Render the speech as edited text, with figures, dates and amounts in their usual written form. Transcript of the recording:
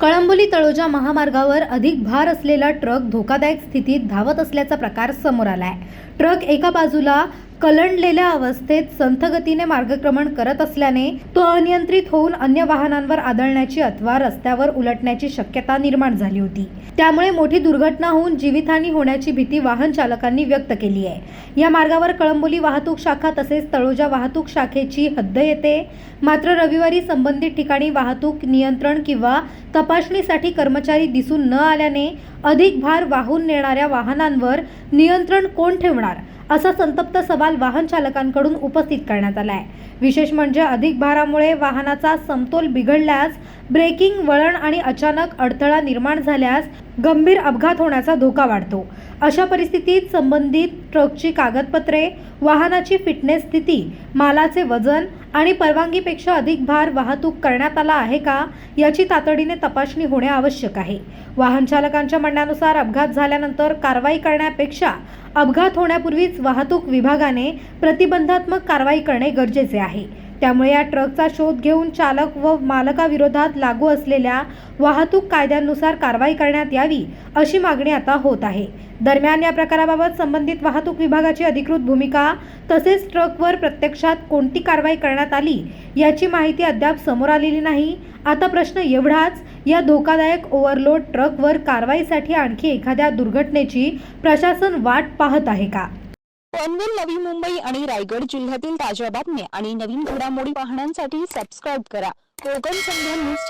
कळंबोली तळोजा महामार्गावर अधिक भार असलेला ट्रक धोकादायक स्थितीत धावत असल्याचा प्रकार समोर आलाय। ट्रक एका बाजूला कलंडलेल्या अवस्थेत संथ गतीने मार्गक्रमण करत असल्याने तो अनियंत्रित होऊन अन्य वाहनांवर आदळण्याची अथवा रस्त्यावर उलटण्याची शक्यता निर्माण झाली होती। त्यामुळे मोठी दुर्घटना होऊन जीवितहानी होण्याची भीती वाहन चालकांनी व्यक्त केली आहे। या मार्गावर कळंबोली वाहतूक शाखा तसेच तळोजा वाहतूक शाखेची हद्द येते। मात्र रविवारी संबंधित ठिकाणी वाहतूक नियंत्रण किंवा तपासणीसाठी कर्मचारी दिसून न आल्याने अधिक भार वाहून नेणाऱ्या वाहनांवर नियंत्रण कोण ठेवणार असा संतप्त सवाल वाहन चालकांकडून उपस्थित करण्यात आला आहे। विशेष म्हणजे अधिक भारामुळे वाहनाचा समतोल बिघडल्यास, ब्रेकिंग, वळण आणि अचानक अडथळा निर्माण झाल्यास गंभीर अपघात होण्याचा धोका वाढतो। अशा परिस्थितीत संबंधित ट्रकची कागदपत्रे, वाहनाची फिटनेस स्थिती, मालाचे वजन आणि परवानगीपेक्षा अधिक भार वाहतूक करण्यात आला आहे का याची तातडीने तपासणी होणे आवश्यक आहे। वाहन चालकांच्या म्हणण्यानुसार अपघात झाल्यानंतर कारवाई करण्यापेक्षा अपघात होण्यापूर्वीच वाहतूक विभागाने प्रतिबंधात्मक कारवाई करणे गरजेचे आहे। त्यामुळे या ट्रकचा शोध घेऊन चालक व मालकाविरोधात लागू असलेल्या वाहतूक कायद्यांनुसार कारवाई करण्यात यावी अशी मागणी आता होत आहे। दरम्यान या प्रकाराबाबत संबंधित वाहतूक विभागाची अधिकृत भूमिका तसेच ट्रकवर प्रत्यक्षात कोणती कारवाई करण्यात आली याची माहिती अद्याप समोर आलेली नाही। आता प्रश्न एवढाच, या धोकादायक ओव्हरलोड ट्रकवर कारवाईसाठी आणखी एखाद्या दुर्घटनेची प्रशासन वाट पाहत आहे का? पनवेल, नवी मुंबई आणि रायगड जिल्ह्यातील ताज्या बातम्या आणि नवीन घडामोडी पाहण्यासाठी सबस्क्राईब करा कोकण संध्या न्यूज।